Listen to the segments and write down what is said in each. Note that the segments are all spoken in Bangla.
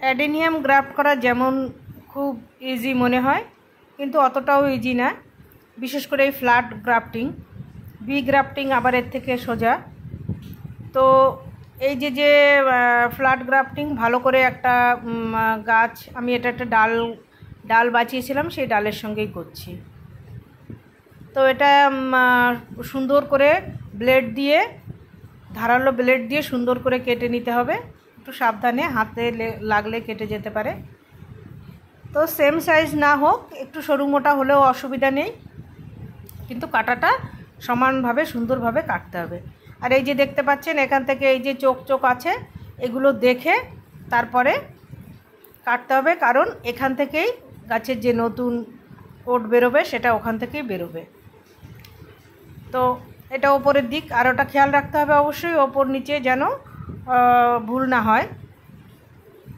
অ্যাডেনিয়াম গ্রাফট করা যেমন খুব ইজি মনে হয়, কিন্তু অতটাও ইজি না, বিশেষ করে এই ফ্ল্যাট গ্রাফটিং। বি গ্রাফটিং আবার এর থেকে সোজা। তো এই যে ফ্ল্যাট গ্রাফটিং, ভালো করে একটা গাছ, আমি এটা একটা ডাল বাঁচিয়েছিলাম, সেই ডালের সঙ্গেই করছি। তো এটা সুন্দর করে ব্লেড দিয়ে, ধারালো ব্লেড দিয়ে সুন্দর করে কেটে নিতে হবে। একটু সাবধানে, হাতে লাগলে কেটে যেতে পারে। তো সেম সাইজ না হোক, একটু সরু মোটা হলেও অসুবিধা নেই, কিন্তু কাটাটা সমানভাবে সুন্দরভাবে কাটতে হবে। আর এই যে দেখতে পাচ্ছেন এখান থেকে এই যে চোখ আছে, এগুলো দেখে তারপরে কাটতে হবে, কারণ এখান থেকেই গাছের যে নতুন কোট বেরোবে সেটা ওখান থেকেই বেরোবে। তো এটা ওপরের দিক, আর ওটা খেয়াল রাখতে হবে অবশ্যই, ওপর নিচে যেন ভুল না হয়।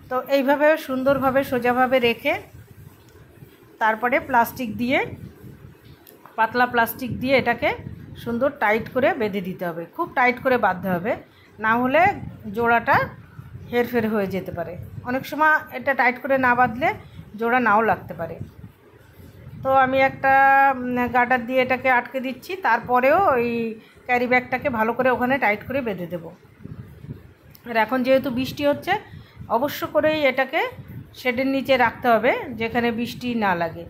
তো এইভাবে সুন্দরভাবে সোজাভাবে রেখে তারপরে প্লাস্টিক দিয়ে, পাতলা প্লাস্টিক দিয়ে এটাকে সুন্দর টাইট করে বেঁধে দিতে হবে। খুব টাইট করে বাঁধতে হবে, না হলে জোড়াটা হেরফের হয়ে যেতে পারে। অনেক সময় এটা টাইট করে না বাঁধলে জোড়া নাও লাগতে পারে। তো আমি একটা গার্ডার দিয়ে এটাকে আটকে দিচ্ছি, তারপরেও ওই ক্যারি ব্যাগটাকে ভালো করে ওখানে টাইট করে বেঁধে দেবো। আর এখন যেহেতু বৃষ্টি হচ্ছে, অবশ্য করেই এটাকে শেডের নিচে রাখতে হবে, যেখানে বৃষ্টি না লাগে।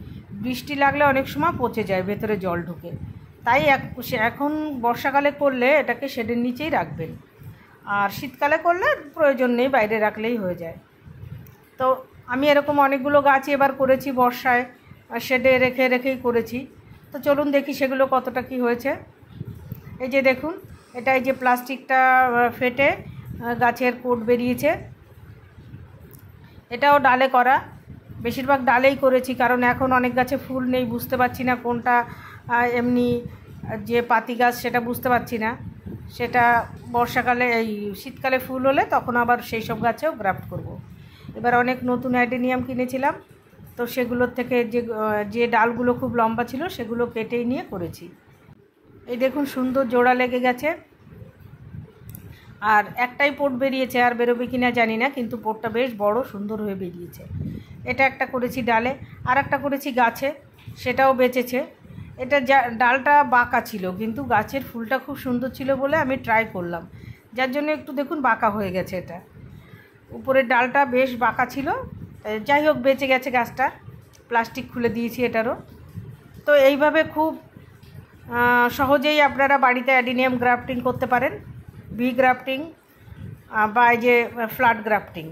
বৃষ্টি লাগলে অনেক সময় পচে যায়, ভেতরে জল ঢুকে। তাই এখন বর্ষাকালে করলে এটাকে শেডের নিচেই রাখবেন, আর শীতকালে করলে প্রয়োজন নেই, বাইরে রাখলেই হয়ে যায়। তো আমি এরকম অনেকগুলো গাছ এবার করেছি বর্ষায়, শেডে রেখেই করেছি। তো চলুন দেখি সেগুলো কতটা কি হয়েছে। এই যে দেখুন, এটা এই যে প্লাস্টিকটা ফেটে গাছের কোট বেরিয়েছে। এটাও ডালে করা, বেশিরভাগ ডালেই করেছি, কারণ এখন অনেক গাছে ফুল নেই, বুঝতে পারছি না কোনটা এমনি যে পাতি গাছ সেটা বুঝতে পারছি না। সেটা বর্ষাকালে, এই শীতকালে ফুল হলে তখন আবার সেই সব গাছেও গ্রাফট করব। এবার অনেক নতুন অ্যাডেনিয়াম কিনেছিলাম, তো সেগুলোর থেকে যে ডালগুলো খুব লম্বা ছিল সেগুলো কেটেই নিয়ে করেছি। এই দেখুন সুন্দর জোড়া লেগে গেছে। আর একটাই পোট বেরিয়েছে, আর বেরোবে কিনা জানি না, কিন্তু পোটটা বেশ বড় সুন্দর হয়ে বেরিয়েছে। এটা একটা করেছি ডালে, আর একটা করেছি গাছে, সেটাও বেঁচেছে। এটা ডালটা বাঁকা ছিল, কিন্তু গাছের ফুলটা খুব সুন্দর ছিল বলে আমি ট্রাই করলাম, যার জন্য একটু দেখুন বাঁকা হয়ে গেছে। এটা উপরের ডালটা বেশ বাঁকা ছিল, যাই হোক বেঁচে গেছে গাছটা। প্লাস্টিক খুলে দিয়েছি এটারও। তো এইভাবে খুব সহজেই আপনারা বাড়িতে অ্যাডেনিয়াম গ্রাফটিং করতে পারেন, ভি গ্রাফটিং বা এই যে ফ্ল্যাট গ্রাফটিং।